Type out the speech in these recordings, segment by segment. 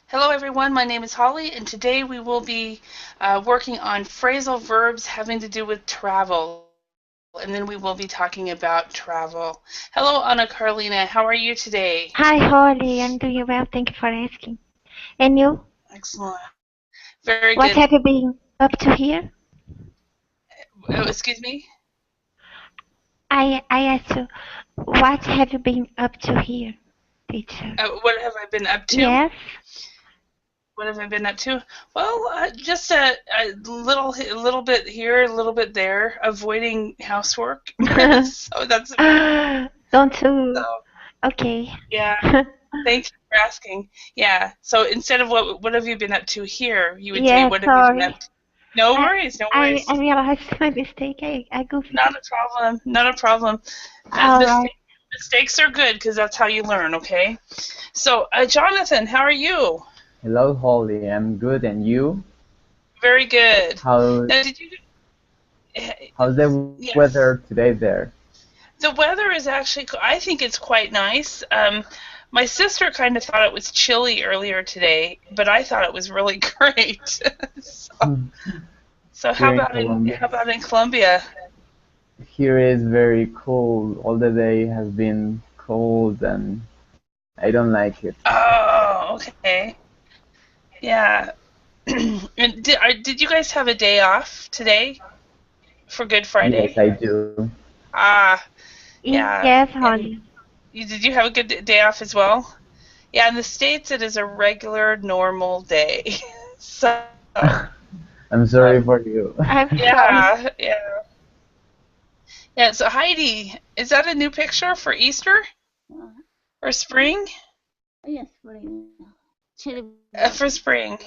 Hello everyone, my name is Holly and today we will be working on phrasal verbs having to do with travel and then we will be talking about travel. Hello Anna Carolina, how are you today? Hi, Holly. I'm doing well. Thank you for asking. And you? Excellent. Very What good. have you been up to here? Oh, excuse me? I asked you, what have you been up to here, teacher? What have I been up to? Yes. What have I been up to? Well, just a little bit here, a little bit there, avoiding housework. So that's about Don't you? so. Okay. Yeah. Thank you for asking. Yeah. So instead of what have you been up to here, you would say Yes, what have you been sorry. up to? No I worries, no I worries. realized my mistake. I goofed. Not a problem. Not a problem. All right. Mistakes are good because that's how you learn. Okay. So, Jonathan, how are you? Hello, Holly. I'm good, and you? Very good. How Now, did you? how's the Yes. weather today there? The weather is actually. I think it's quite nice. My sister kind of thought it was chilly earlier today, but I thought it was really great. So, so how Here in about in Colombia, how about in Colombia? here is very cold. All the day has been cold, and I don't like it. Oh, okay. Yeah. And did you guys have a day off today for Good Yes, Friday? I do. Ah, yeah. Yes, And Holly. did you have a good day off as well? Yeah, in the States it is a regular normal day. So, I'm sorry um, for you. I'm sorry. yeah, yeah. Yeah, so Heidi, is that a new picture for Easter Uh, or spring? yes, spring. Cherry For blossom. spring.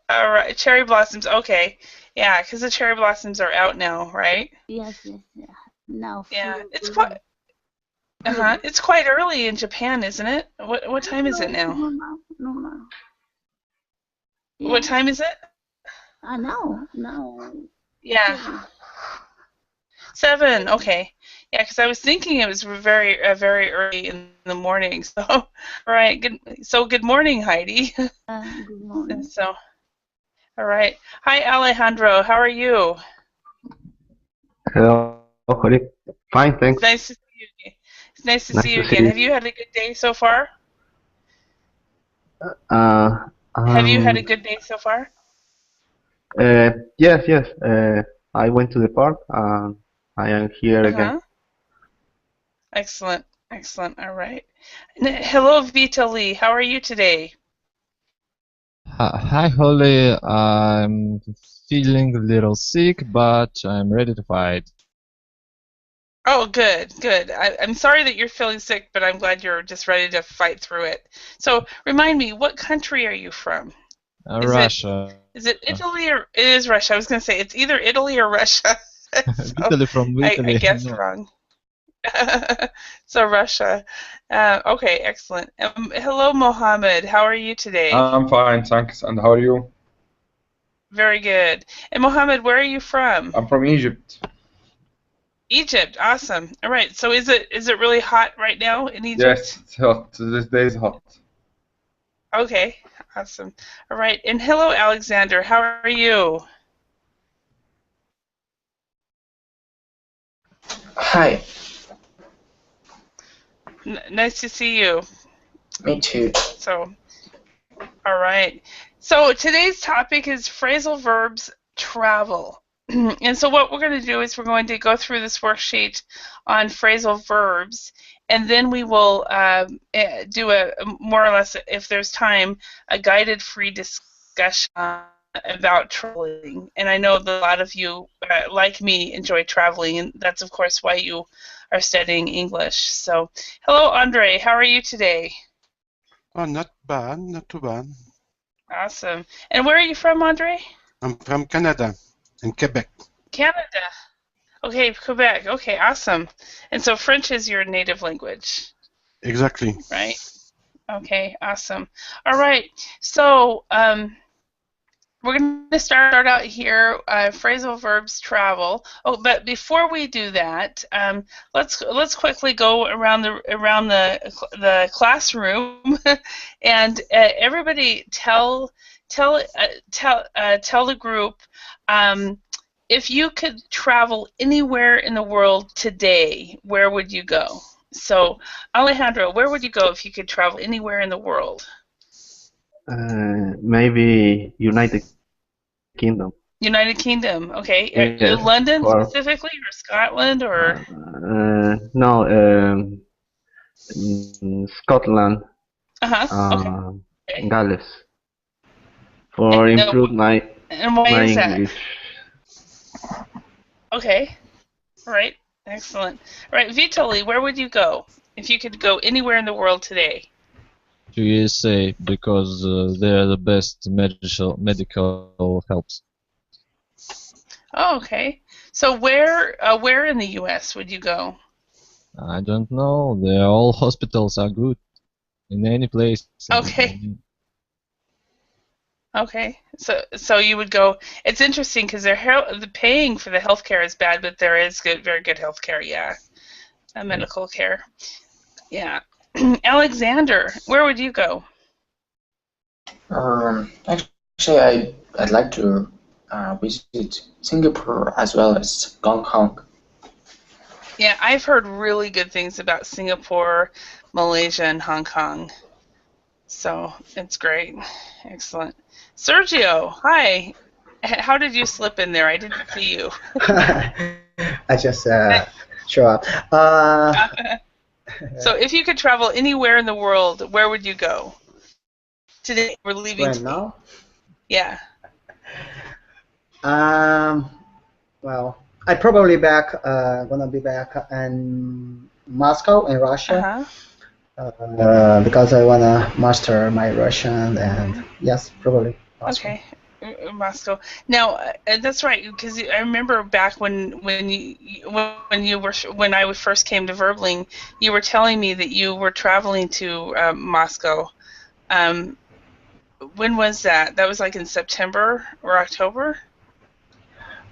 All right, cherry blossoms. Okay. Yeah, because the cherry blossoms are out now, right? Yes, yes, yeah. Now Yeah, full it's quite bloom. Full uh-huh. bloom. It's quite early in Japan, isn't it? What time is it No, now? no, no, no, no. What Yeah. time is it? Now, Yeah, 7. 7. Okay. Yeah, because I was thinking it was very early in the morning. So, all right. Good morning, Heidi. Good morning. So, all right. Hi, Alejandro. How are you? Hello, Holly. Fine, It's thanks. nice to see you again. It's nice to Nice see you to see again. you. Have you had a good day so far? Uh, Have you had um, a good day so far? yes, yes. I went to the park and I am here again. Uh-huh. Excellent. Excellent. All right. Hello, Vita Lee. How are you today? Hi, Holly. I'm feeling a little sick, but I'm ready to fight. Oh, good, good. I'm sorry that you're feeling sick, but I'm glad you're just ready to fight through it. So, remind me, what country are you from? Is it Russia. is it Italy or it is Russia? I was going to say it's either Italy or Russia. So, Italy from I Italy. guessed No. wrong. So Russia. Okay, excellent. Hello, Mohammed. How are you today? I'm fine, thanks. And how are you? Very good. And Mohammed, where are you from? I'm from Egypt. Egypt. Awesome. All right. So is it really hot right now in Yes, Egypt? it's hot. This day is hot. Okay. Awesome. All right. And hello, Alexander. How are you? Hi, Nice to see you. me too. So, all right. So today's topic is phrasal verbs travel. And so what we're going to do is we're going to go through this worksheet on phrasal verbs, and then we will do a more or less, if there's time, a guided free discussion about traveling. And I know that a lot of you, like me, enjoy traveling, and that's of course why you are studying English. So, hello, Andre. How are you today? Oh, not bad, not too bad. Awesome. And where are you from, Andre? I'm from Canada, in Quebec. Canada. Okay, Quebec. Okay, awesome. And so French is your native language, Exactly. right? Okay, awesome. All right. So, we're going to start out here. Phrasal verbs travel. Oh, but before we do that, let's quickly go around the classroom, and everybody tell the group, if you could travel anywhere in the world today, where would you go? So, Alejandro, where would you go if you could travel anywhere in the world? Maybe United Kingdom. United Kingdom, okay. Yes, London for specifically, or Scotland, or no, Scotland, okay. Gales, for And, improve and why my is that? English. Okay, all right, excellent. All right, Vitali, where would you go if you could go anywhere in the world today? To USA because they're the best medical helps. Oh, okay. So where in the U.S. would you go? I don't know. They're all hospitals are good in any place. Okay. Okay, so you would go. It's interesting because the paying for the healthcare is bad, but there is very good healthcare. Yeah, medical care. Yeah, Alexander, where would you go? Actually, I'd like to visit Singapore as well as Hong Kong. Yeah, I've heard really good things about Singapore, Malaysia, and Hong Kong. So it's great. Excellent. Sergio, hi. How did you slip in there? I didn't see you. I just show up. So if you could travel anywhere in the world, where would you go? Today, we're leaving right today. now. Yeah. Well, I probably gonna be back in Moscow in Russia. Because I wanna master my Russian, and yes, probably Moscow. Okay, Moscow. Now that's right, because I remember back when I first came to Verbling, you were telling me that you were traveling to Moscow. When was that? That was like in September or October?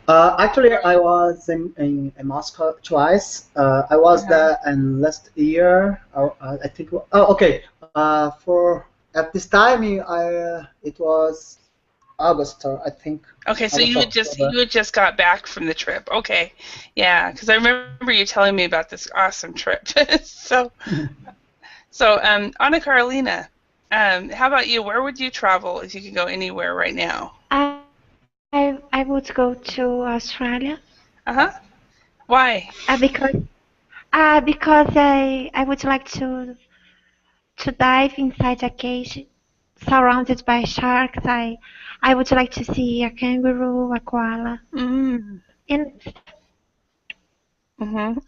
Actually, I was in Moscow twice. I was there in last year. I think. Oh, okay. For at this time, it was August, I think. Okay, so August, you had just got back from the trip. Okay, yeah, because I remember you telling me about this awesome trip. so Anna Carolina, how about you? Where would you travel if you could go anywhere right now? I would go to Australia. Why? Because I would like to dive inside a cage surrounded by sharks. I would like to see a kangaroo, a koala.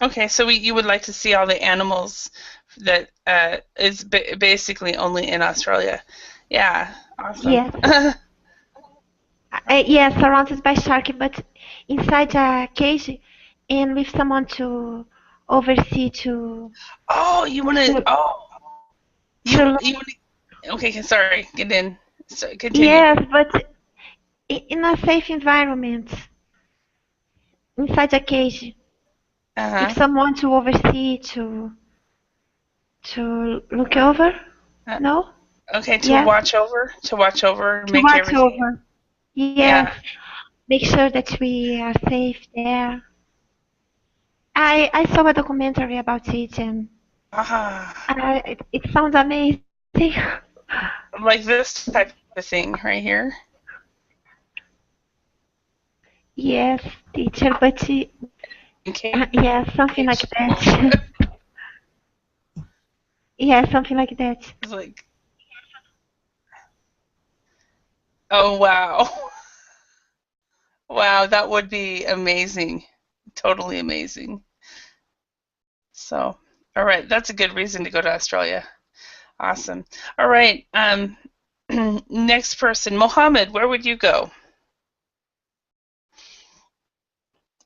Okay, so you would like to see all the animals that is basically only in Australia. Yeah, awesome. Yes. Yes, surrounded by shark, but inside a cage and with someone to oversee to. Oh, you want to? Oh, you want to? Okay, sorry. Get in. So, continue. Yes, but in a safe environment, inside a cage, with someone to oversee to look over. No. Okay, to watch over, make everything. Over. Yes. Yeah. Make sure that we are safe there. I saw a documentary about it, and it sounds amazing. Like this type of thing right here. Yes, teacher, but yeah, something like that. Yeah, something like that. It's like, oh wow, wow, that would be amazing, totally amazing. So, all right, that's a good reason to go to Australia. Awesome. All right, next person, Mohammed, where would you go?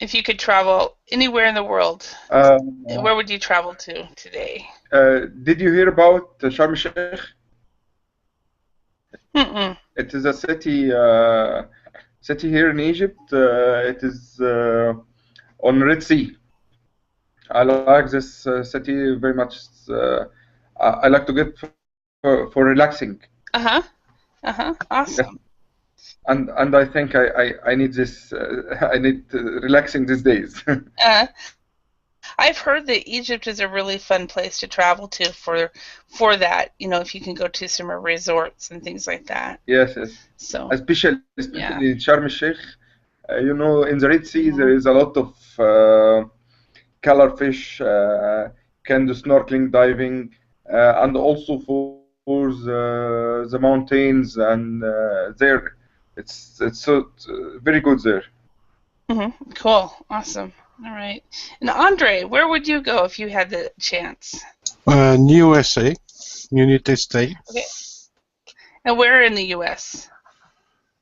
If you could travel anywhere in the world, where would you travel to today? Did you hear about Sharm el-Sheikh? Mm-mm. It is a city here in Egypt. It is on Red Sea. I like this city very much. I like to get for relaxing. Awesome. And I think I need this. I need relaxing these days. I've heard that Egypt is a really fun place to travel to for that. You know, if you can go to some resorts and things like that. Yes, yes. So Especially yeah. in Sharm el-Sheikh. You know, in the Red Sea there is a lot of color fish. Can do snorkeling, diving, and also for the mountains and there. It's so very good there. Cool. Awesome. All right. And Andre, where would you go if you had the chance? USA, United States. Okay. And where in the U.S.?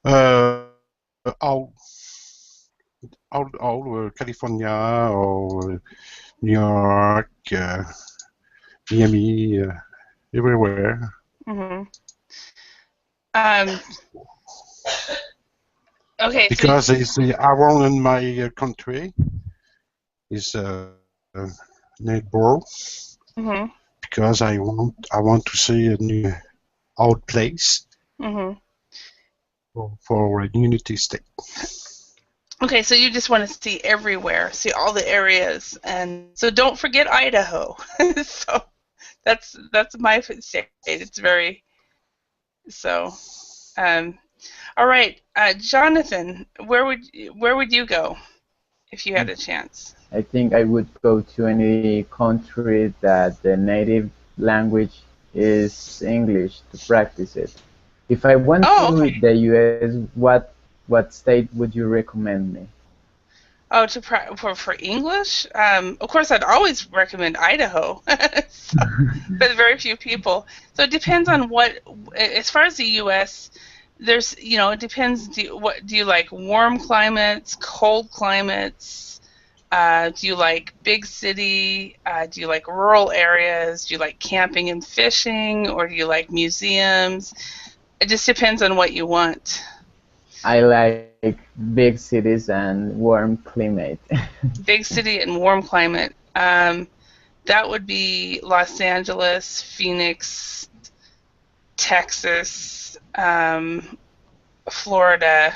All California or New York, Miami, everywhere. Okay. Because it's around my country is neighbor. Because I want to see a new old place for a United States. Okay, so you just want to see everywhere, see all the areas, and so don't forget Idaho. So that's my state. It's very so. All right, Jonathan, where would you go if you had a chance? I think I would go to any country that the native language is English to practice it. If I went to the US, what state would you recommend me? Oh, for English? Of course, I'd always recommend Idaho, so, but very few people. So it depends on what. As far as the U.S., there's it depends. Do you like warm climates, cold climates? Do you like big city? Do you like rural areas? Do you like camping and fishing, or do you like museums? It just depends on what you want. I like big cities and warm climate. Big city and warm climate. That would be Los Angeles, Phoenix, Texas, Florida.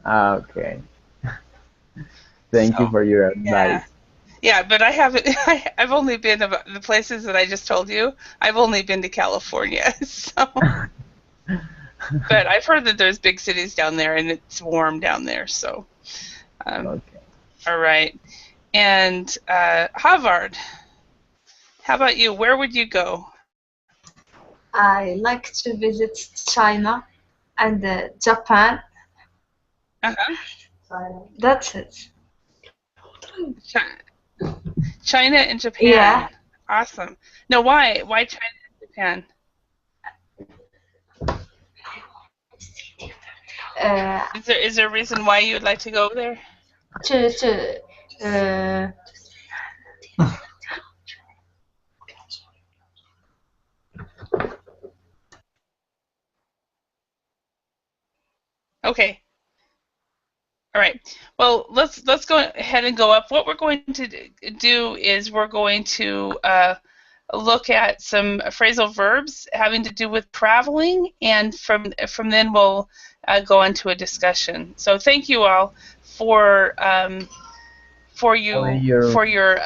Okay. Thank you for your advice. Yeah, but I haven't. I've only been about the places that I just told you. I've only been to California, so. But I've heard that there's big cities down there and it's warm down there. So. Okay. All right. And Havard, how about you? Where would you go? I like to visit China and Japan. That's it. China and Japan. Yeah. Awesome. Now, why? Why China and Japan? Is there a reason why you would like to go there? Okay. All right. Well, let's go ahead and go up. What we're going to do is we're going to look at some phrasal verbs having to do with traveling, and from then we'll go into a discussion. So thank you all for your for your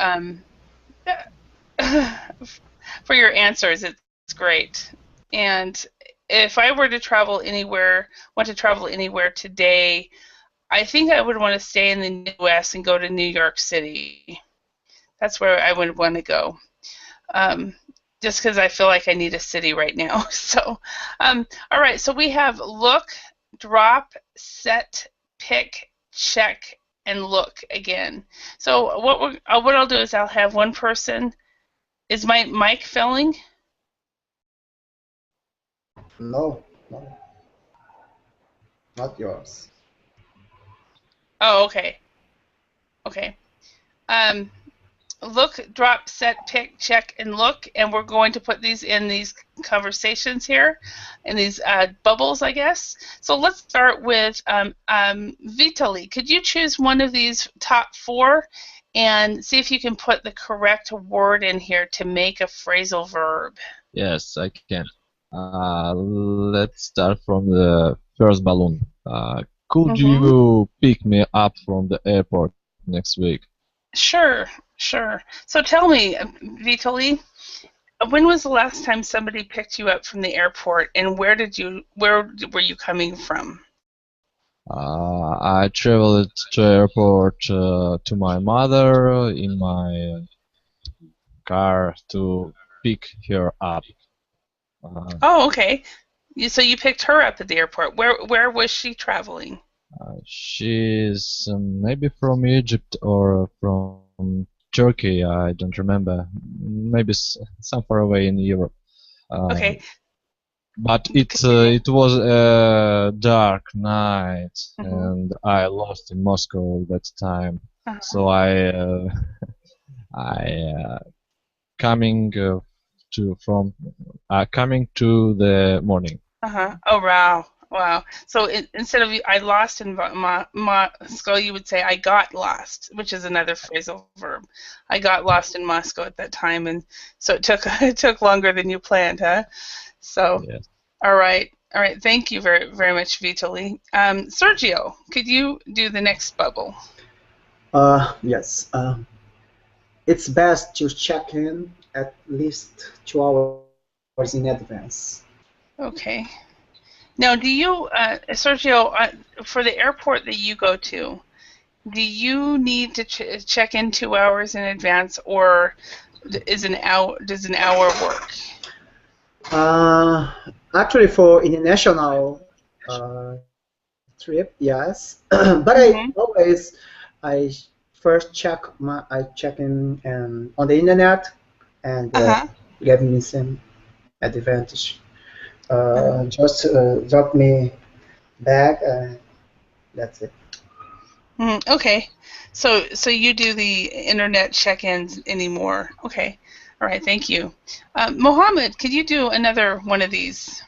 answers. It's great. And if I were to travel anywhere, today, I think I would want to stay in the Midwest and go to New York City. That's where I would want to go. Just because I feel like I need a city right now. So, all right. So we have look, drop, set, pick, check, and look again. So what I'll do is I'll have one person. Is my mic filling? No, not yours. Oh, okay. Okay. look, drop, set, pick, check, and look, and we're going to put these in these conversations here, in these bubbles, I guess. So let's start with Vitaly. Could you choose one of these top 4 and see if you can put the correct word in here to make a phrasal verb? Yes, I can. Let's start from the first balloon. Could you pick me up from the airport next week? Sure, sure. So tell me, Vitaly, when was the last time somebody picked you up from the airport, and where were you coming from? I traveled to airport to my mother in my car to pick her up. Oh, okay. So you picked her up at the airport. Where was she traveling? She's maybe from Egypt or from Turkey. I don't remember. Maybe some far away in Europe. Okay. But it was a dark night, and I lost in Moscow that time. So I coming coming to the morning. Oh wow, wow. So instead of I lost in Moscow, you would say I got lost, which is another phrasal verb. I got lost in Moscow at that time, and so it took longer than you planned, huh? So yes. All right. Thank you very very much, Vitaly. Sergio, could you do the next bubble? Yes. It's best to check in at least 2 hours in advance. Okay. Now, do you, Sergio, for the airport that you go to, do you need to check in 2 hours in advance, or does an hour work? Actually, for international trip, yes. But I first check in on the internet and give me some advantage. Just drop me back. That's it. Okay, so you do the internet check-ins anymore? Okay, all right, thank you. Mohammed, could you do another one of these?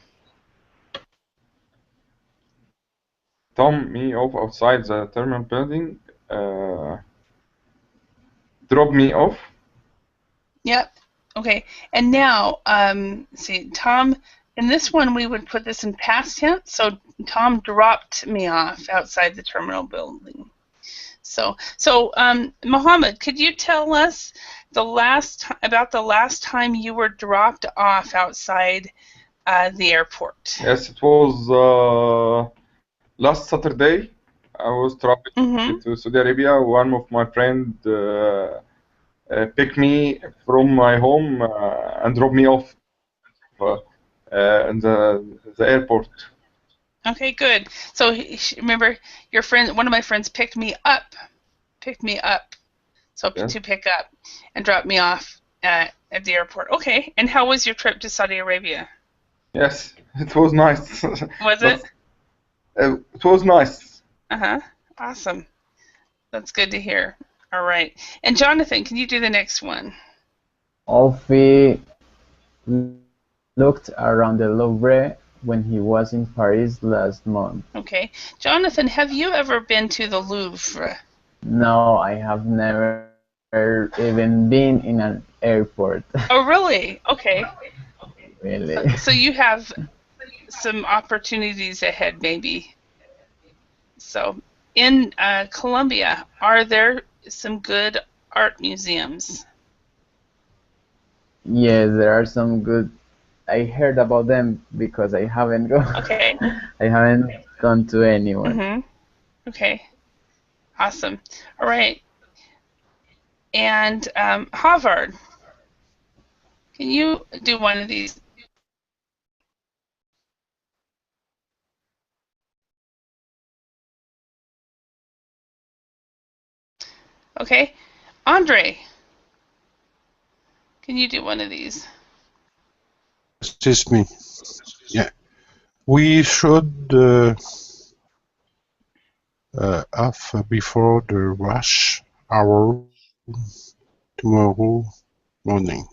Drop me off outside the terminal building. Drop me off. Yep. Okay. And now, see, Tom, in this one, we would put this in past tense. So Tom dropped me off outside the terminal building. So Mohammed, could you tell us about the last time you were dropped off outside the airport? Yes, it was last Saturday. I was traveling to Saudi Arabia. One of my friends picked me from my home and dropped me off in the airport. Okay, good. So remember, your friend, one of my friends picked me up. So Yes. to pick up and drop me off at the airport. Okay. And how was your trip to Saudi Arabia? Yes, it was nice. Was it? It was nice. Awesome. That's good to hear. All right. And Jonathan, can you do the next one? Alfie looked around the Louvre when he was in Paris last month. Okay. Jonathan, have you ever been to the Louvre? No, I have never even been in an airport. Oh, really? Okay. Really? So you have some opportunities ahead, maybe. So, in Colombia, are there some good art museums? Yes, there are some good. I heard about them because I haven't gone. Okay. I haven't gone to anyone. Okay. Awesome. All right. And Harvard, can you do one of these? Okay. Andre, can you do one of these? Excuse me. Yeah. We should off before the rush hour tomorrow morning.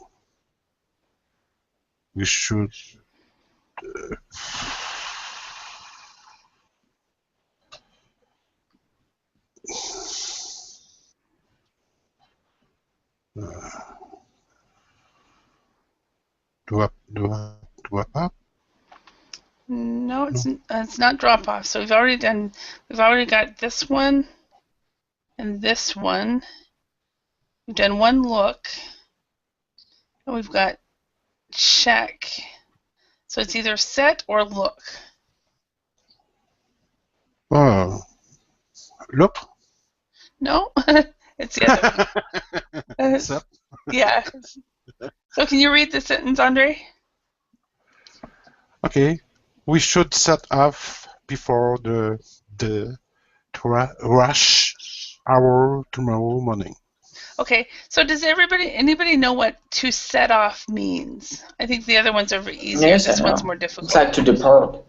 We should do up. No, it's not drop off. So we've already got this one and this one. We've done one look, and we've got check. So it's either set or look. Oh, look. No, it's the other one. Yeah. So can you read the sentence, Andre? Okay. We should set off before the rush hour tomorrow morning. Okay. So does anybody know what to set off means? I think the other ones are easier. Yes, this I know. one's more difficult. It's like to depart.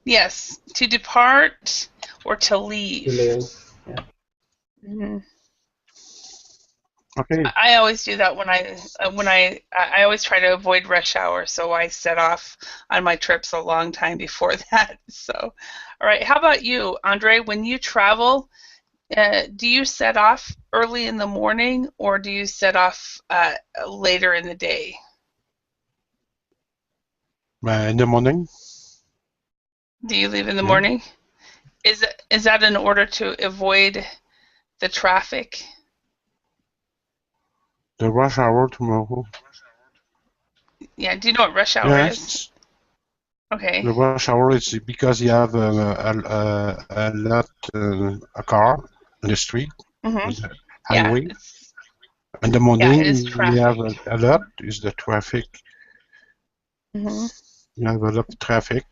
Yes, to depart or to leave. To leave. Yeah. Mm-hmm. Okay. I always do that when I always try to avoid rush hour, so I set off on my trips a long time before that. So, all right. How about you, Andre? When you travel, do you set off early in the morning or do you set off later in the day? In the morning. Do you leave in the morning? Is that in order to avoid the traffic? The rush hour tomorrow. Yeah. Do you know what rush hour is? Okay. The rush hour is because you have a lot a car on the street, on the highway. Yeah, in the morning, you have a lot is the traffic. Mm-hmm. You have a lot of traffic.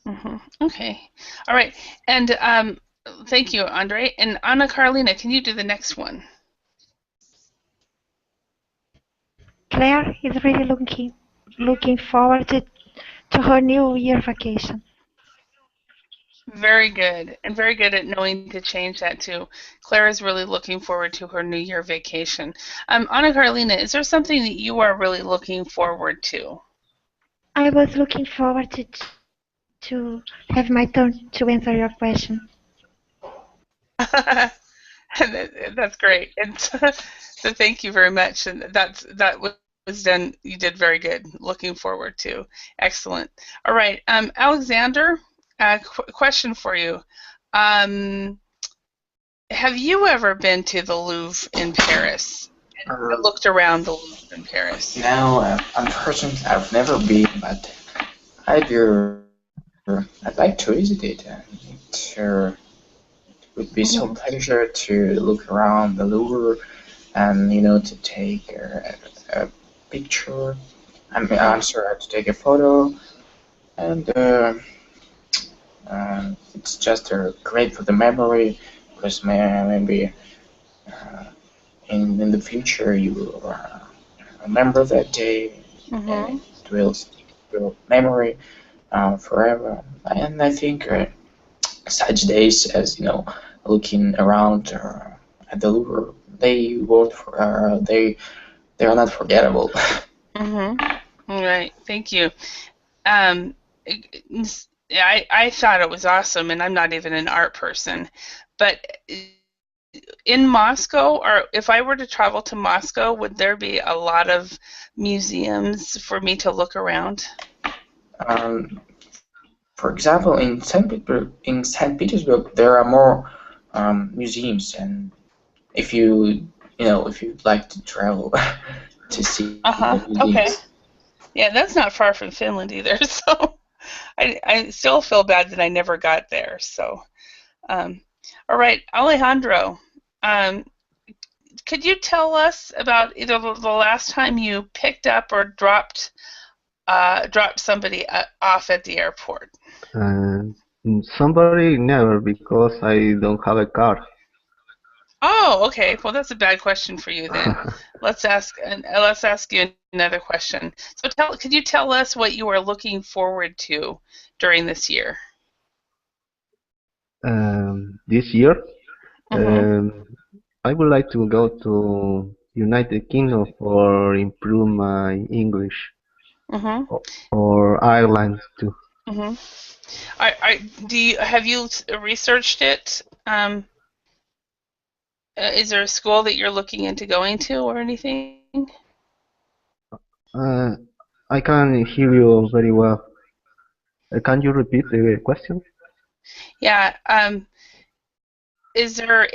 Mm-hmm. Okay. All right. And thank you, Andre. And Anna Carolina, can you do the next one? Claire is really looking forward to her New Year vacation. Very good, and very good at knowing to change that too. Claire is really looking forward to her New Year vacation. Anna Carolina, is there something that you are really looking forward to? I was looking forward to have my turn to answer your question. That's great, and so thank you very much. And that was done. You did very good. Looking forward to. Excellent. All right, Alexander, question for you. Have you ever been to the Louvre in Paris? And looked around the Louvre in Paris? No, unfortunately, I've never been, but I'd like to visit it. It would be so pleasure to look around the Louvre and to take a picture. I'm sorry, to take a photo, and it's just great for the memory, because maybe in the future you will remember that day, and it will stick to your memory forever. And I think such days as looking around at the Louvre, they are not forgettable. All right, thank you. I thought it was awesome, and I'm not even an art person, but in Moscow, or if I were to travel to Moscow, would there be a lot of museums for me to look around? For example, in St. Petersburg, there are more museums, and if you'd like to travel to see the museums. Okay. Yeah, that's not far from Finland either, so I still feel bad that I never got there. So, all right, Alejandro, could you tell us about either the last time you picked up or dropped somebody off at the airport? Somebody never, because I don't have a car. Oh, okay. Well, that's a bad question for you then. Let's ask you another question. So, could you tell us what you are looking forward to during this year? This year, I would like to go to United Kingdom for improve my English, or Ireland too. Have you researched it? Is there a school that you're looking into going to or anything? I can't hear you very well. Can you repeat the question? Yeah. Is there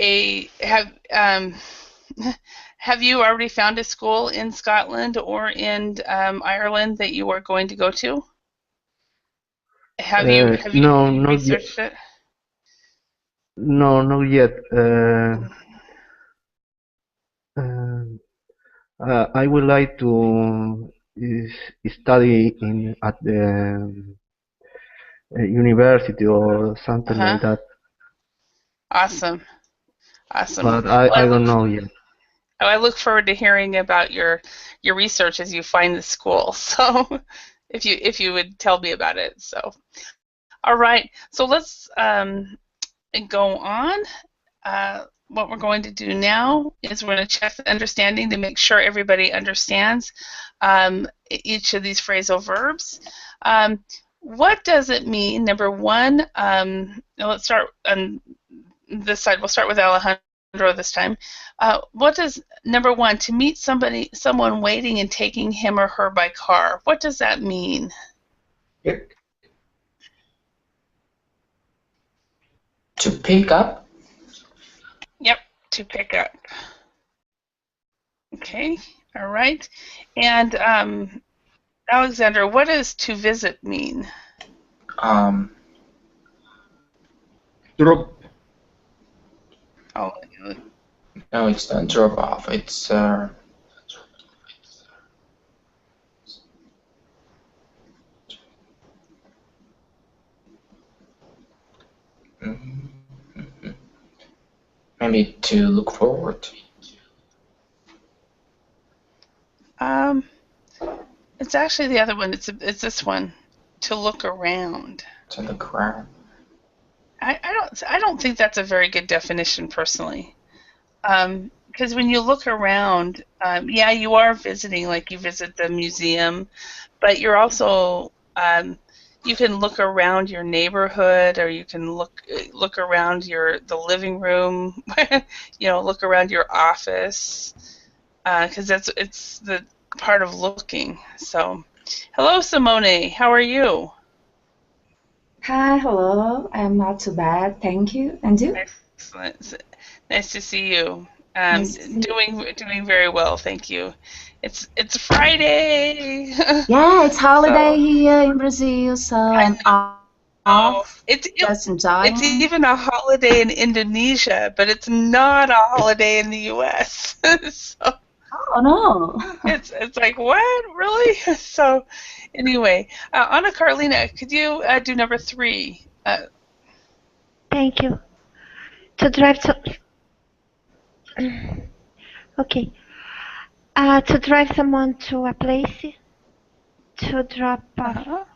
have you already found a school in Scotland or in Ireland that you are going to go to? Have you No, not yet. researched it? No, not yet. I would like to study at the university or something like that. Awesome. But Well, I don't know yet. I look forward to hearing about your research as you find the school. So, if you would tell me about it. So, all right. So let's go on. What we're going to do now is we're going to check the understanding to make sure everybody understands each of these phrasal verbs. What does it mean? Number one, let's start on this side. We'll start with Alejandro this time. What does number one, to meet someone waiting and taking him or her by car? What does that mean? To pick up? Yep, to pick up. Okay, all right. And Alexander, what does to visit mean? Drop. Oh. No, it's not drop off. It's maybe to look forward. It's actually the other one. It's this one. To look around. To look around. I don't think that's a very good definition personally. Because when you look around, yeah, you are visiting, like you visit the museum, but you're also you can look around your neighborhood, or you can look around the living room, look around your office, because it's the part of looking. So, hello, Simone. How are you? Hi, hello. I'm not too bad, thank you. And you? Excellent. Nice to see you. Nice to see you. Doing very well, thank you. It's Friday. Yeah, it's holiday here in Brazil, so I'm off. Just enjoying. It's even a holiday in Indonesia, but it's not a holiday in the U.S. So, oh no! it's like, what, really? So anyway, Anna Carolina, could you do number 3? Thank you. To drive to. Okay. To drive someone to a place. To drop off.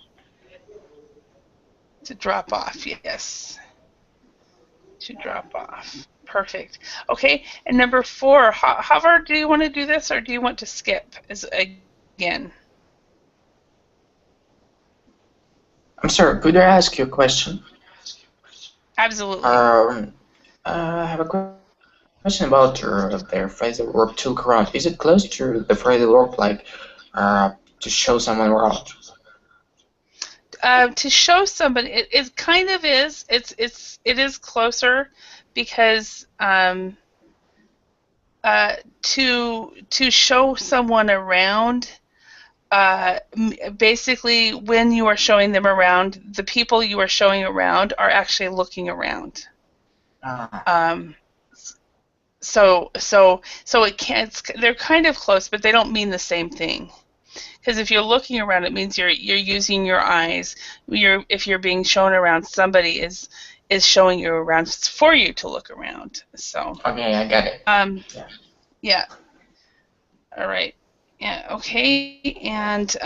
To drop off, yes. To drop off. Perfect. Okay, and number 4, Hover, do you want to do this or do you want to skip again? I'm sorry, could I ask you a question? Absolutely. I have a question about their phrasal verb to look around. Is it close to the phrasal verb like to show someone around? To show somebody, it kind of is. It is closer because to show someone around. Basically, when you are showing them around, the people you are showing around are actually looking around. So it can't. They're kind of close, but they don't mean the same thing. Because if you're looking around, it means you're using your eyes. If you're being shown around, somebody is showing you around for you to look around. So. Okay, I got it. Yeah. All right. Yeah. Okay. And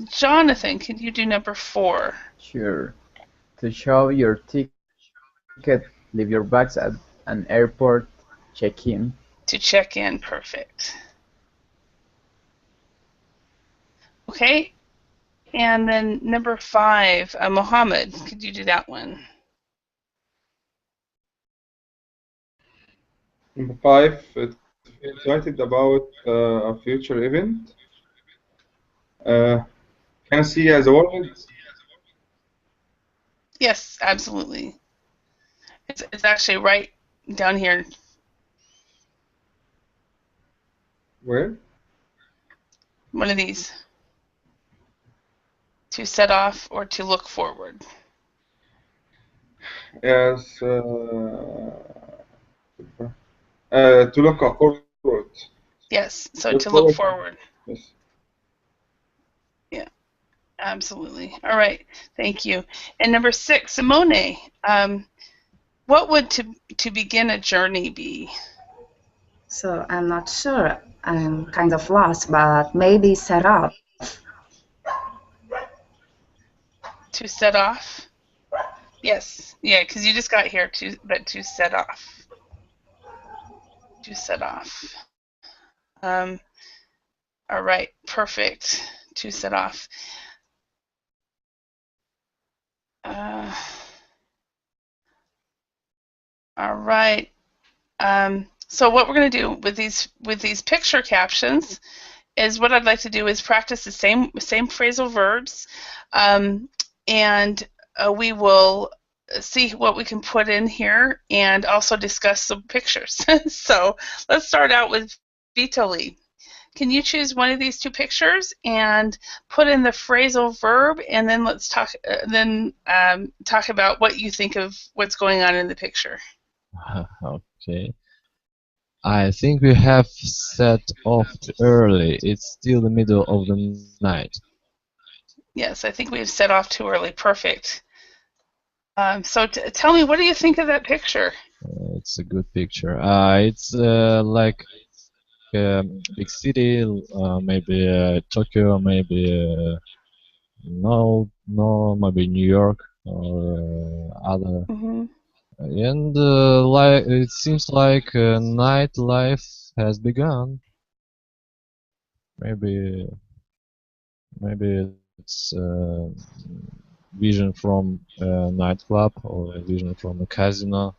Jonathan, can you do number 4? Sure. To show your ticket Leave your bags at an airport. Check in. To check in, perfect. Okay, and then number 5, Mohammed, could you do that one? Number 5, it's excited about a future event. Can I see the world? Yes, absolutely. It's actually right down here. Where? One of these. To set off or to look forward. Yes. To look forward. Yes, so Look to look forward. forward. Yes. Yeah, absolutely. All right, thank you. And number 6, Simone, what would to begin a journey be? So I'm not sure. I'm kind of lost, but maybe set off. To set off? Yes, yeah, because you just got here, but to set off. To set off. All right, perfect. To set off. All right. So what we're going to do with these picture captions is what I'd like to do is practice the same phrasal verbs, and we will see what we can put in here and also discuss some pictures. So let's start out with Vitaly. Can you choose one of these 2 pictures and put in the phrasal verb, and then let's talk talk about what you think of what's going on in the picture. Okay. I think we have set off too early. It's still the middle of the night. Yes, I think we've set off too early. Perfect. So tell me, what do you think of that picture? It's a good picture. It's like big city, maybe Tokyo, maybe maybe New York or other. And like it seems like nightlife has begun. Maybe it's vision from a nightclub or a vision from a casino.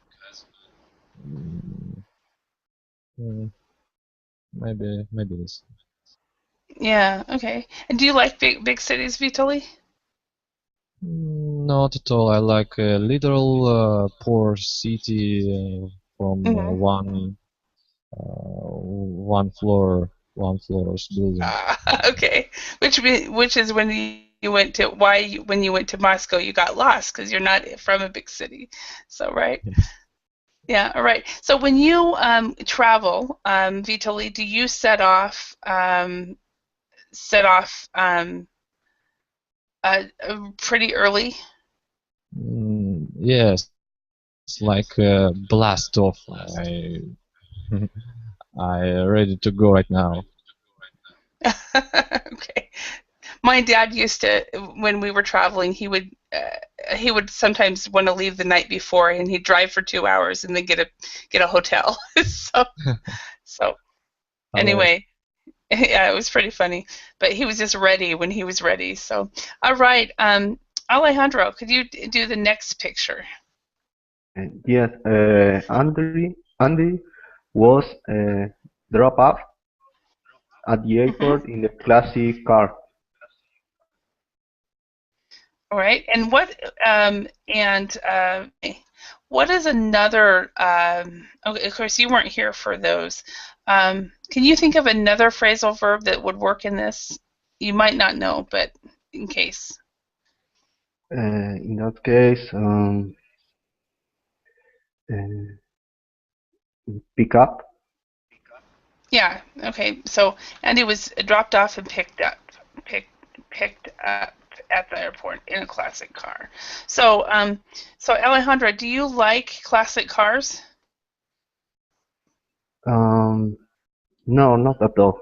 Maybe this. Yeah. Okay. And do you like big cities, Vitaly? Not at all. I like a little poor city from one floor's building. Okay. Which is when you went to when you went to Moscow you got lost because you're not from a big city. So right. Yeah. All right. So when you travel, Vitaly, do you set off pretty early? Yes, it's like a blast off. I ready to go right now. Okay. My dad used to, when we were traveling, he would sometimes want to leave the night before, and he'd drive for 2 hours and then get a hotel. so anyway, yeah, it was pretty funny. But he was just ready when he was ready. So all right, Alejandro, could you do the next picture? Yes, Andy was dropped off at the airport in the classic car. All right, and what is another? Okay, of course, you weren't here for those. Can you think of another phrasal verb that would work in this? You might not know, but in case. In that case, pick up. Yeah. Okay. So Andy was dropped off and picked up at the airport in a classic car. So so Alejandra, do you like classic cars? No, not at all.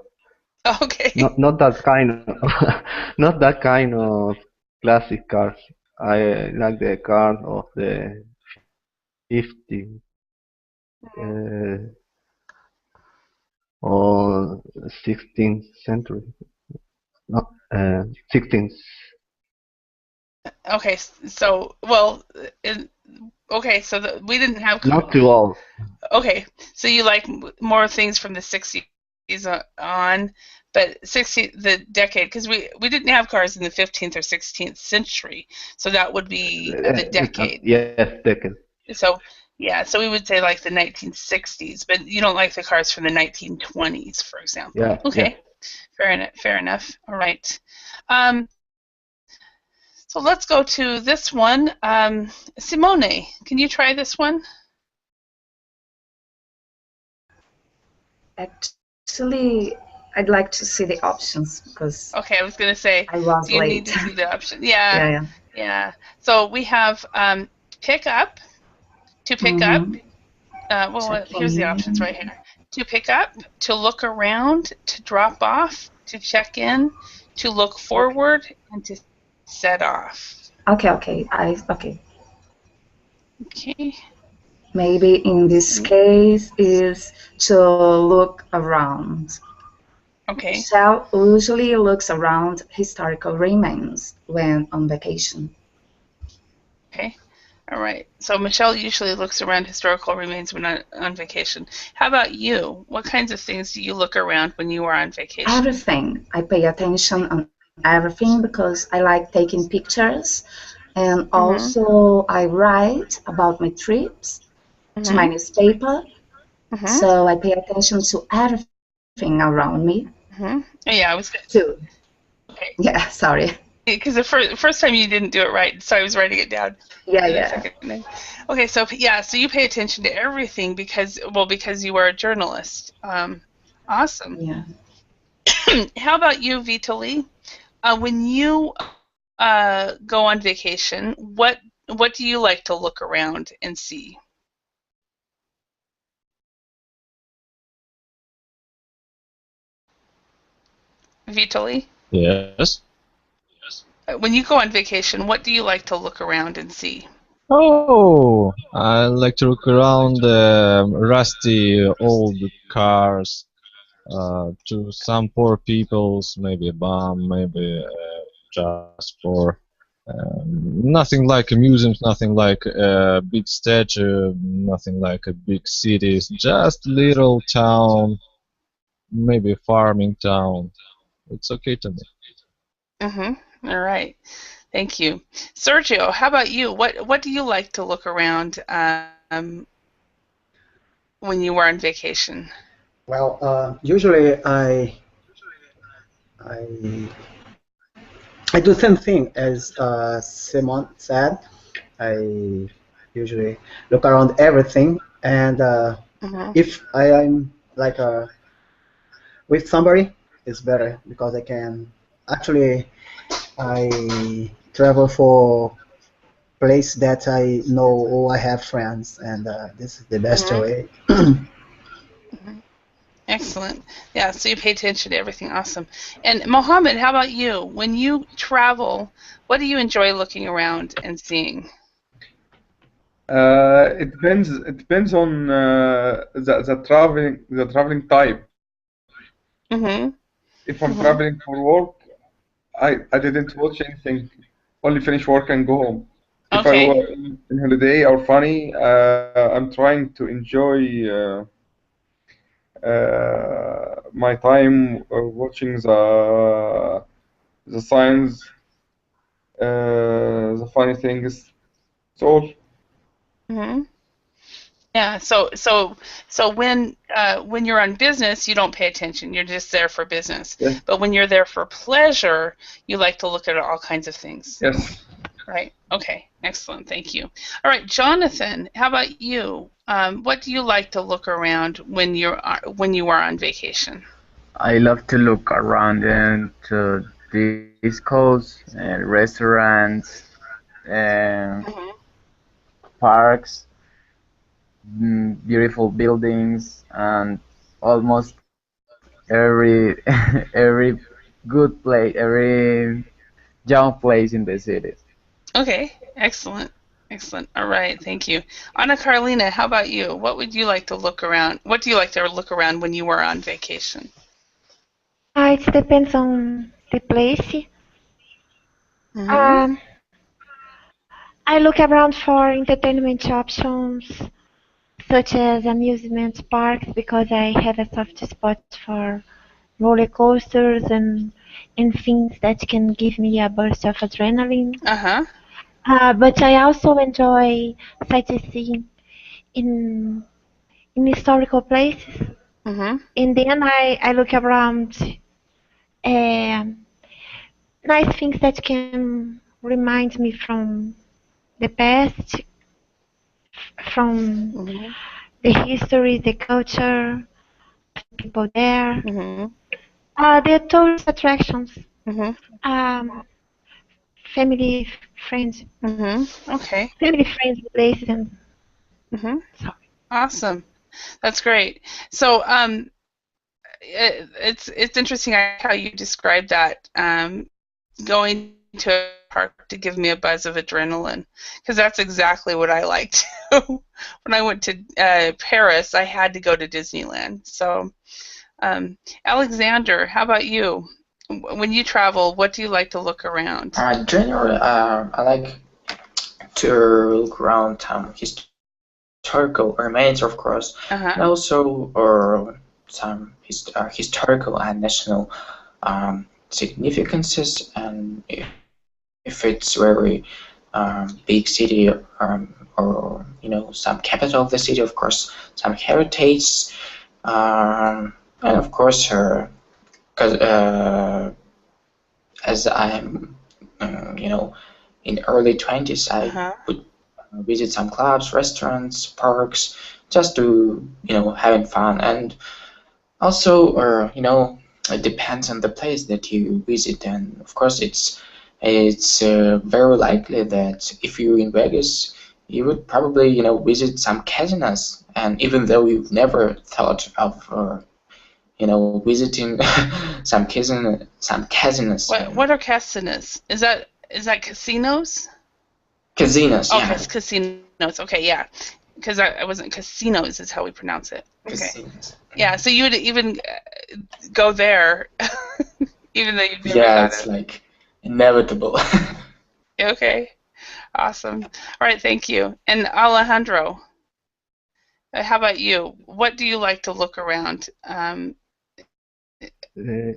Okay. Not that kind of not that kind of classic cars. I like the car of the 15th or 16th century. No, 16th. Okay, so well, okay, so we didn't have. Not too old. Okay, so you like more things from the 60s on, but the decade, because we didn't have cars in the 15th or 16th century, so that would be the decade. Yes, decade. So yeah, so we would say like the 1960s, but you don't like the cars from the 1920s, for example. Yeah. Okay, Yeah. fair enough. Fair enough. All right. So let's go to this one. Simone, can you try this one? Actually, I'd like to see the options because. Okay, I was going to say, I was do you late. need to see the option? Yeah. Yeah. Yeah. So we have pick up, to pick up. Well, here's the options right here. To pick up, to look around, to drop off, to check in, to look forward, and to set off. Okay. Okay. Maybe in this case is to look around. Okay. Michelle usually looks around historical remains when on vacation. Okay. All right. So Michelle usually looks around historical remains when on vacation. How about you? What kinds of things do you look around when you are on vacation? Everything. I pay attention on everything because I like taking pictures, and also I write about my trips to my newspaper. So I pay attention to everything around me. Yeah, I was good. Too. Okay. Yeah, sorry. Because the first time you didn't do it right, so I was writing it down. Yeah. Okay, so yeah, so you pay attention to everything because you are a journalist. Awesome. Yeah. How about you, Vitaly? When you go on vacation, what do you like to look around and see? Vitaly? Yes. When you go on vacation, what do you like to look around and see? Oh, I like to look around rusty old cars. To some poor people's, maybe a bomb, maybe just for nothing like museums, nothing like a big statue, nothing like a big city. Just little town, maybe a farming town. It's okay to me. All right. Thank you. Sergio, how about you? What do you like to look around when you are on vacation? Well, usually I do the same thing as Simon said. I usually look around everything, and if I am like with somebody, it's better because I can actually I travel for place that I know or I have friends, and this is the best way. Excellent. Yeah, so you pay attention to everything. Awesome. And Mohammed, how about you? When you travel, what do you enjoy looking around and seeing? It depends. It depends on the traveling type. If I'm traveling for work, I didn't watch anything. Only finish work and go home. If I were in holiday or funny, I'm trying to enjoy my time watching the signs, the funny things. It's all. Yeah. So when you're on business, you don't pay attention. You're just there for business. Yes. But when you're there for pleasure, you like to look at all kinds of things. Yes. Right. Okay. Excellent. Thank you. All right, Jonathan. How about you? What do you like to look around when you are on vacation? I love to look around into discos, restaurants, parks, beautiful buildings, and almost every every good place, every young place in the city. Okay, excellent. Excellent. All right, thank you. Anna Carolina, how about you? What would you like to look around? What do you like to look around when you were on vacation? It depends on the place. Mm-hmm. I look around for entertainment options such as amusement parks because I have a soft spot for roller coasters and things that can give me a burst of adrenaline. But I also enjoy sightseeing in historical places. And then I look around um, nice things that can remind me from the past, from the history, the culture, people there. The tourist attractions, family friends, Okay. family friends places, and Awesome. That's great. So, it's interesting how you described that. Going to a park to give me a buzz of adrenaline, because that's exactly what I like to. When I went to Paris, I had to go to Disneyland. So, Alexander, how about you? When you travel, what do you like to look around? Generally, I like to look around historical remains, of course, and also some historical and national significances, and if it's very big city or some capital of the city, of course, some heritage, and of course, because as I'm in early 20s, I would visit some clubs, restaurants, parks, just to having fun. And also it depends on the place that you visit, and of course it's very likely that if you're in Vegas, you would probably visit some casinos, and even though you've never thought of visiting some casinos. What are casinos? Is that casinos? Casinos, oh, yeah. Casinos. Okay, yeah. Because I wasn't casinos is how we pronounce it. Okay. Casinos. Yeah, so you would even go there, even though you've never Yeah, thought it's it. like inevitable. Okay, awesome. All right, thank you. And Alejandro, how about you? What do you like to look around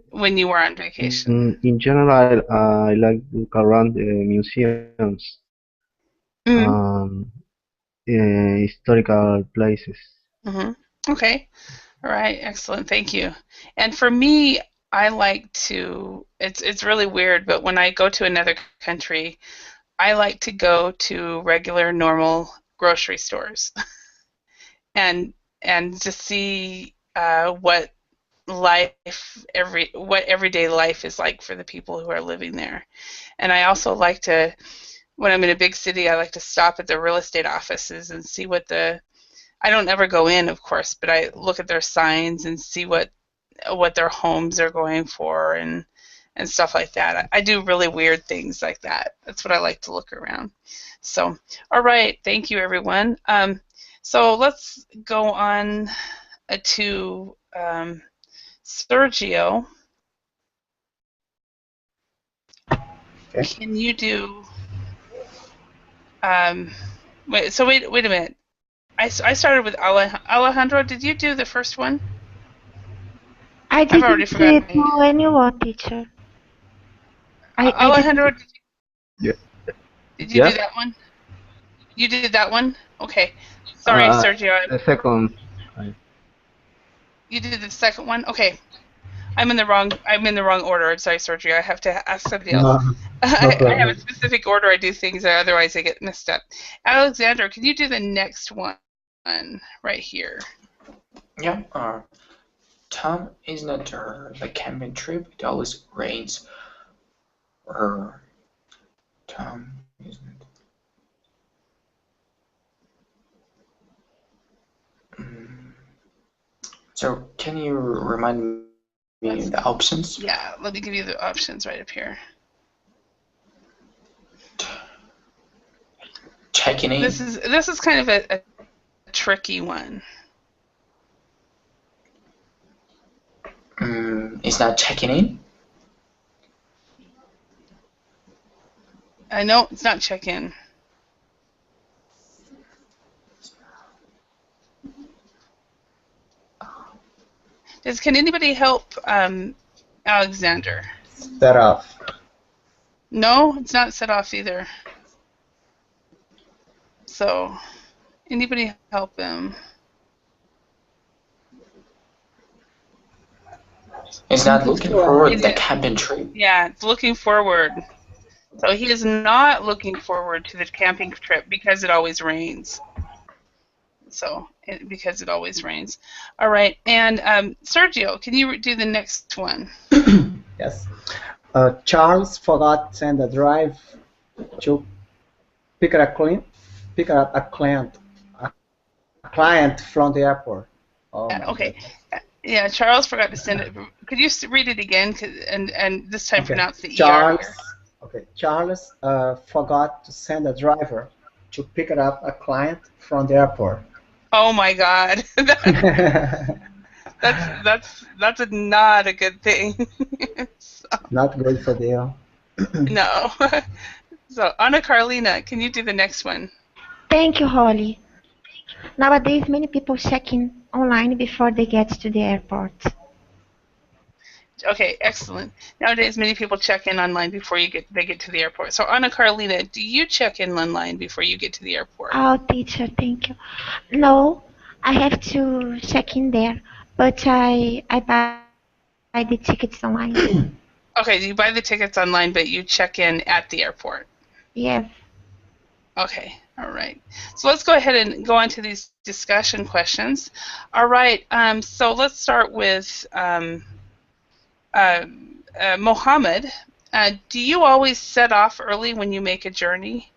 when you were on vacation? In general, I like to look around museums, historical places. Okay. All right, excellent. Thank you. And for me, I like to, it's really weird, but when I go to another country, I like to go to regular, normal grocery stores and to see what what everyday life is like for the people who are living there. And I also like to, when I'm in a big city, I like to stop at the real estate offices and see what I don't ever go in, of course, but I look at their signs and see what their homes are going for and stuff like that. I do really weird things like that. That's what I like to look around. So, all right, thank you, everyone. So let's go on to Sergio. Okay. Can you do? Wait a minute. I started with Alejandro. Did you do the first one? I I've already didn't forgotten. do anyone, teacher. Alejandro, Yeah. did you do that one? You did that one? Okay. Sorry, Sergio. The second. You did the second one? Okay. I'm in the wrong order. I'm sorry, Sergio. I have to ask somebody else. No, no I have a problem. specific order I do things, otherwise I get messed up. Alexander, can you do the next one right here? Yeah. Tom is not a camping trip. It always rains. Tom is not. So can you remind me of the options? Yeah, let me give you the options right up here. Checking in. This is kind of a tricky one. It's not checking in. No, it's not check in. Can anybody help Alexander? Set off. No, it's not set off either. So, anybody help him? It's not looking forward to the camping trip. Yeah, it's looking forward. So he is not looking forward to the camping trip because it always rains. Because it always rains. All right, and Sergio, can you do the next one? Yes. Charles forgot to send a drive to pick up a client from the airport. Oh my Okay. goodness. Yeah, Charles forgot to send it. Could you read it again and this time pronounce the Charles, ER here? Okay. Charles forgot to send a driver to pick up a client from the airport. Oh my God. That's not a good thing. Not good for you. No. So Anna Carolina, can you do the next one? Thank you, Holly. Nowadays, many people check in online before they get to the airport. Okay, excellent. Nowadays, many people check in online before they get to the airport. So Anna Carolina, do you check in online before you get to the airport? Oh, teacher, thank you. No, I have to check in there, but I buy the tickets online. Okay, you buy the tickets online, but you check in at the airport. Yes. Okay, all right. So let's go ahead and go on to these discussion questions. All right, so let's start with Mohammed. Do you always set off early when you make a journey?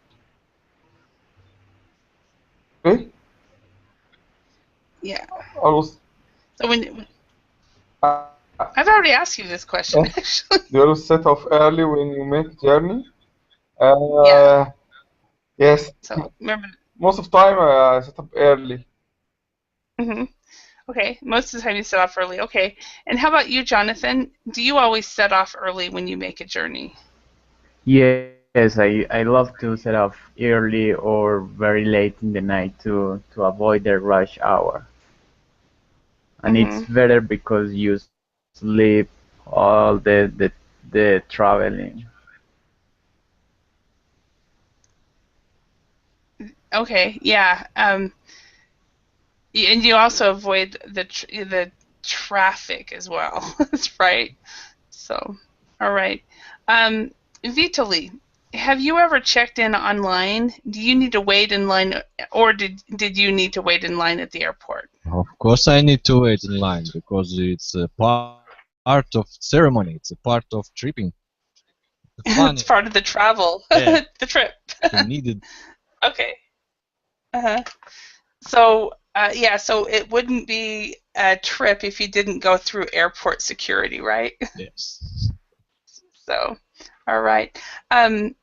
Yeah. Always. So I've already asked you this question, actually. Do you always set off early when you make journey? Yeah. Yes. So remember. Most of the time I set up early. Okay, most of the time you set off early. Okay, and how about you, Jonathan? Do you always set off early when you make a journey? Yes, I love to set off early or very late in the night to avoid the rush hour. And it's better because you sleep all the traveling. Okay, yeah. And you also avoid the traffic as well. That's right. So, all right. Vitaly, have you ever checked in online? Do you need to wait in line, or did you need to wait in line at the airport? Of course, I need to wait in line because it's a part of ceremony. It's a part of tripping. It's part of the travel, Yeah. the trip. You need it. Okay. So yeah, so it wouldn't be a trip if you didn't go through airport security, right? Yes. So, all right. And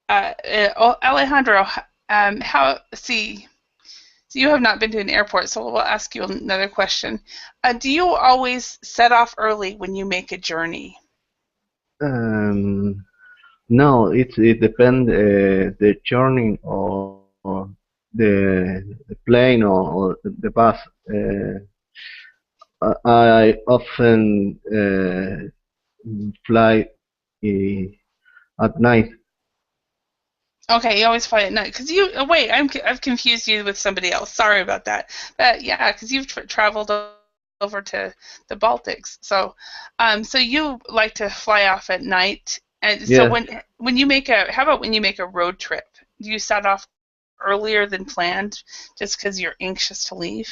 Alejandro, so you have not been to an airport, so we'll ask you another question. Do you always set off early when you make a journey? No, it depends the journey or the plane or the bus. I often fly at night. Okay, you always fly at night because wait, I've confused you with somebody else. Sorry about that. But yeah, because you've traveled over to the Baltics, so so you like to fly off at night. And so when you how about when you make a road trip? Do you set off earlier than planned just because you're anxious to leave?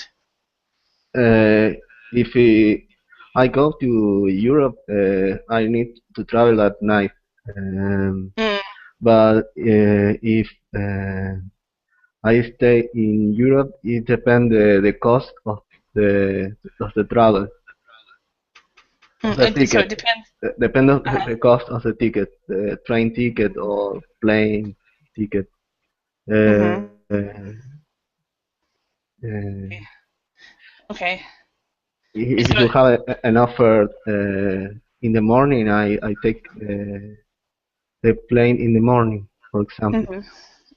If I go to Europe, I need to travel at night. But if I stay in Europe, it depends the cost of the travel. The ticket. So it depends. Depends on the cost of the ticket, the train ticket or plane ticket. Uh, Okay. If So, you have an offer in the morning, I take the plane in the morning, for example.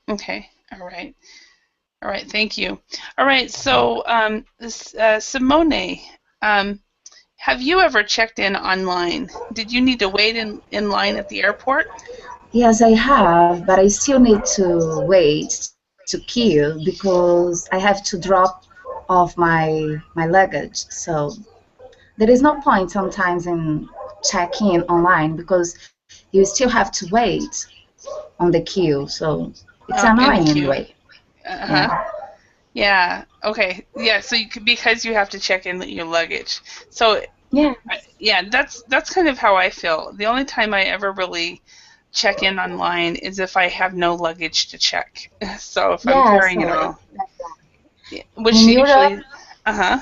Okay. All right. All right. Thank you. All right. So, Simone, have you ever checked in online? Did you need to wait in line at the airport? Yes, I have, but I still need to wait to queue because I have to drop off my luggage. So there is no point sometimes in checking online because you still have to wait on the queue. So it's In the annoying queue. anyway. Uh-huh. Yeah. Yeah. Okay. Yeah. So because you have to check in your luggage. So Yeah. yeah, that's kind of how I feel. The only time I ever really check in online is if I have no luggage to check. So if I'm Yeah. carrying So it all, which in Europe, usually, uh-huh.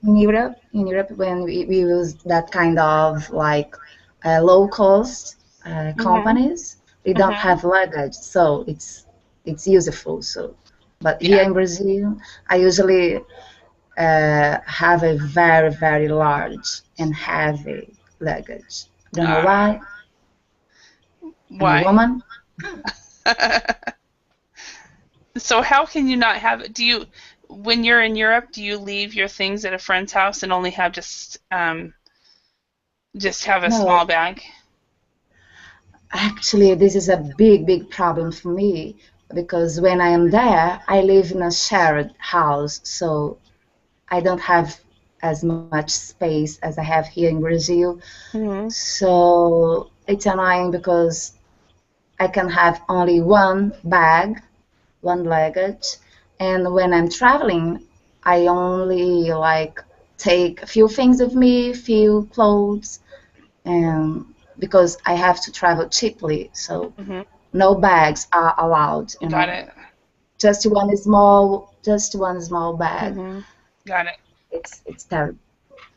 in Europe, when we use that kind of like low cost companies, they don't have luggage, so it's useful. So, but here in Brazil, I usually have a very large and heavy luggage. Don't know why. I'm a Why? woman. So how can you not have it? When you're in Europe, do you leave your things at a friend's house and only have just have a No, small bag? actually, this is a big problem for me because when I am there, I live in a shared house, so I don't have as much space as I have here in Brazil. So it's annoying because I can have only one bag, one luggage, and when I'm traveling, I only like take a few things with me, few clothes, and because I have to travel cheaply, so no bags are allowed, Got it. just one small bag. Got it. It's terrible.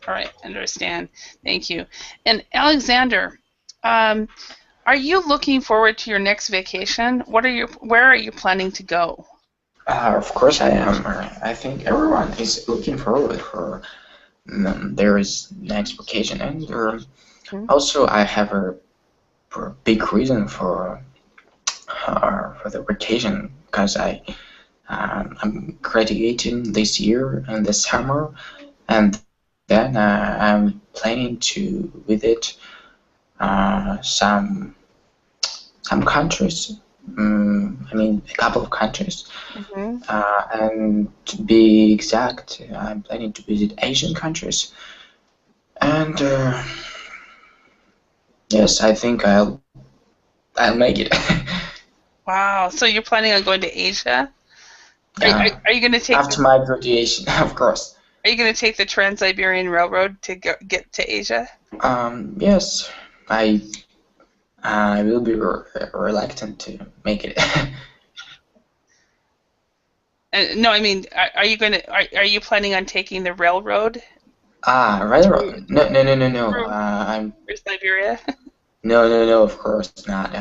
All right, understand. Thank you. And Alexander, are you looking forward to your next vacation? Where are you planning to go? Of course I am. I think everyone is looking forward for their next vacation, and also I have a big reason for the vacation because I'm graduating this year in the summer, and then I'm planning to visit some countries. I mean, a couple of countries. And to be exact, I'm planning to visit Asian countries. And yes, I think I'll make it. Wow. So you're planning on going to Asia? Are you going to take after my graduation, of course. Are you going to take the Trans-Siberian Railroad to get to Asia? Yes, I will be reluctant to make it. No, I mean, are you planning on taking the railroad? Railroad? No. I'm for Siberia. No, of course not.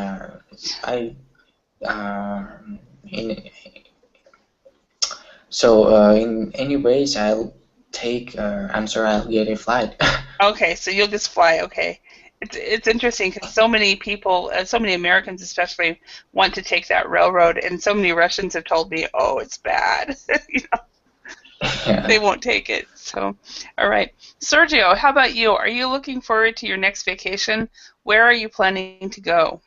In any ways, I'll take. I'm sorry, I'll get a flight. Okay, so you'll just fly. Okay, it's interesting because so many people, so many Americans especially, want to take that railroad, and so many Russians have told me, "Oh, it's bad." They won't take it. So, all right, Sergio, how about you? Are you looking forward to your next vacation? Where are you planning to go?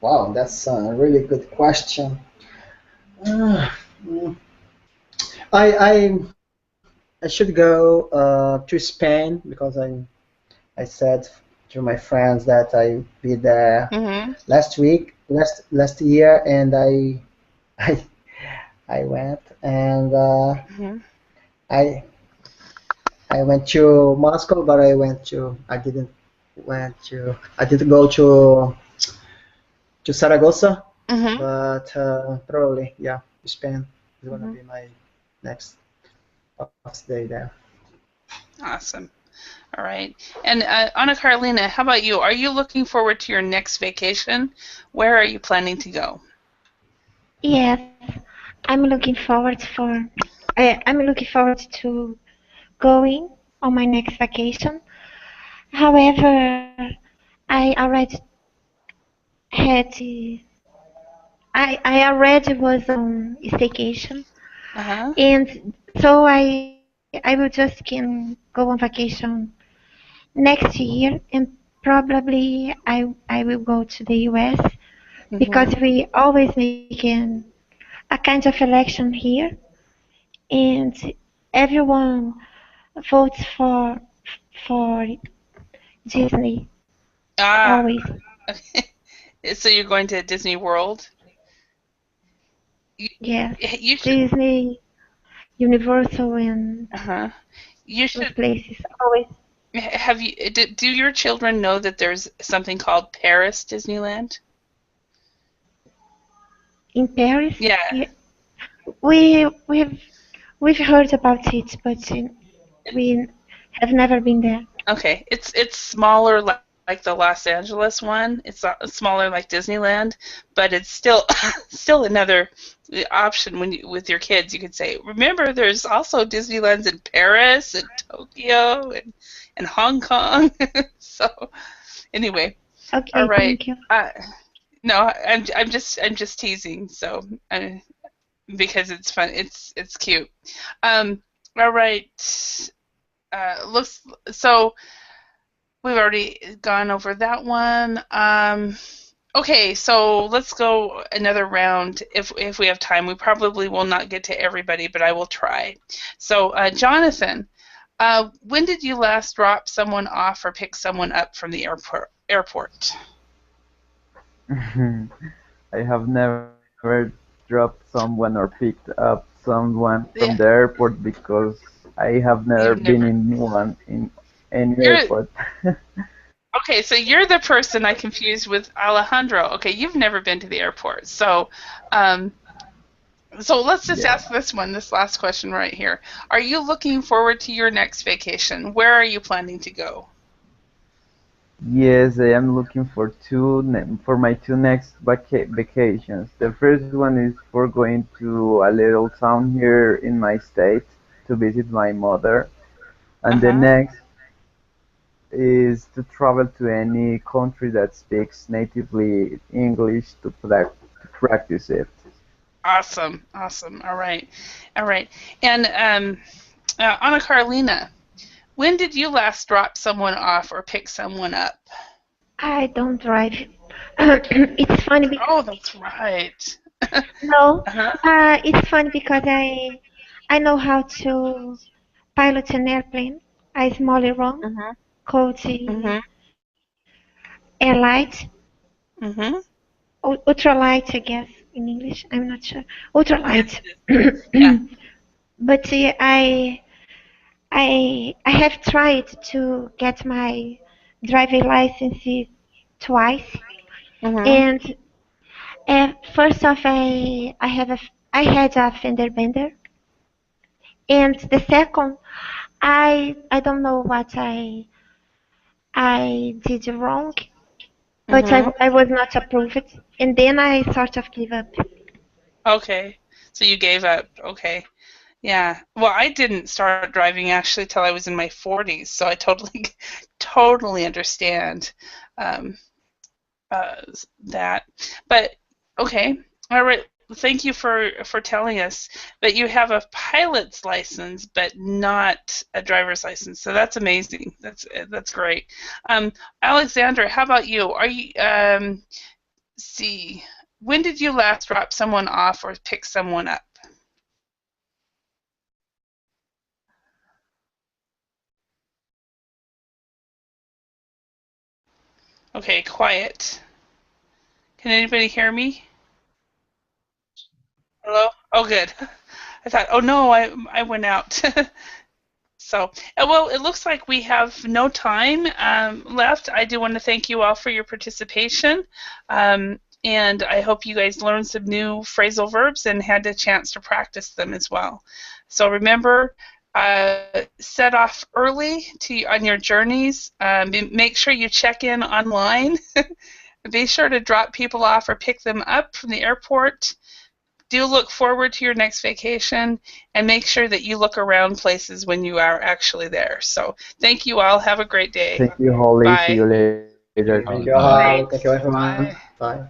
Wow, that's a really good question. Uh, mm, I should go to Spain because I said to my friends that I be there last year, and I I went, and I I went to Moscow, but I didn't go to Saragossa, but probably, yeah, Spain is gonna be my next stay there. Awesome. All right. And Anna Carolina, how about you? Are you looking forward to your next vacation? Where are you planning to go? Yes, I'm looking forward I'm looking forward to going on my next vacation. However, I already had I already was on staycation, and so I will just can go on vacation next year, and probably I will go to the US because we always make a kind of election here, and everyone votes for Disney always. So you're going to Disney World? Yes, You should. Disney, Universal, and You those should. places always. Have you? Do your children know that there's something called Paris Disneyland? In Paris, Yeah. we've heard about it, but we have never been there. Okay, it's smaller like the Los Angeles one. It's smaller like Disneyland, but it's still still another option when you, with your kids. You could say, remember, there's also Disneylands in Paris and Tokyo and Hong Kong. So anyway, Okay, all right. thank you. No, I'm just teasing. So because it's fun, it's cute. All right. Looks so. We've already gone over that one. Okay, so let's go another round if we have time. We probably will not get to everybody, but I will try. So, Jonathan, when did you last drop someone off or pick someone up from the airport? I have never dropped someone or picked up someone from the airport because I have never been in one in any airport. Okay, so you're the person I confused with Alejandro. Okay, you've never been to the airport. So let's just ask this last question right here. Are you looking forward to your next vacation? Where are you planning to go? Yes, I am looking for my two next vacations. The first one is for going to a little town here in my state to visit my mother, and the next is to travel to any country that speaks natively English to practice it. Awesome. All right. And Anna Carolina, when did you last drop someone off or pick someone up? I don't drive. It's funny because oh, that's right. no, it's funny because I know how to pilot an airplane, a smaller one called the airlight, ultralight, I guess in English. I'm not sure. Ultralight. But I have tried to get my driving license twice, and first off, I had a fender bender, and the second, I don't know what I did wrong, but I was not approved, and then I sort of gave up. Okay, so you gave up. Okay. Yeah. Well, I didn't start driving actually till I was in my 40s, so I totally understand that. But okay, all right. Thank you for telling us. But you have a pilot's license, but not a driver's license. So that's amazing. That's great. Alexandra, how about you? Are you see? When did you last drop someone off or pick someone up? Okay, quiet. Can anybody hear me? Hello? Oh, good. I thought, oh no, I went out. So, well, it looks like we have no time left. I do want to thank you all for your participation. And I hope you guys learned some new phrasal verbs and had a chance to practice them as well. So remember, set off early on your journeys. Make sure you check in online. Be sure to drop people off or pick them up from the airport. Do look forward to your next vacation, and make sure that you look around places when you are actually there. So thank you all. Have a great day. Thank you, Holly. Bye. See you later. Thank you all. Thank you, everyone. Bye.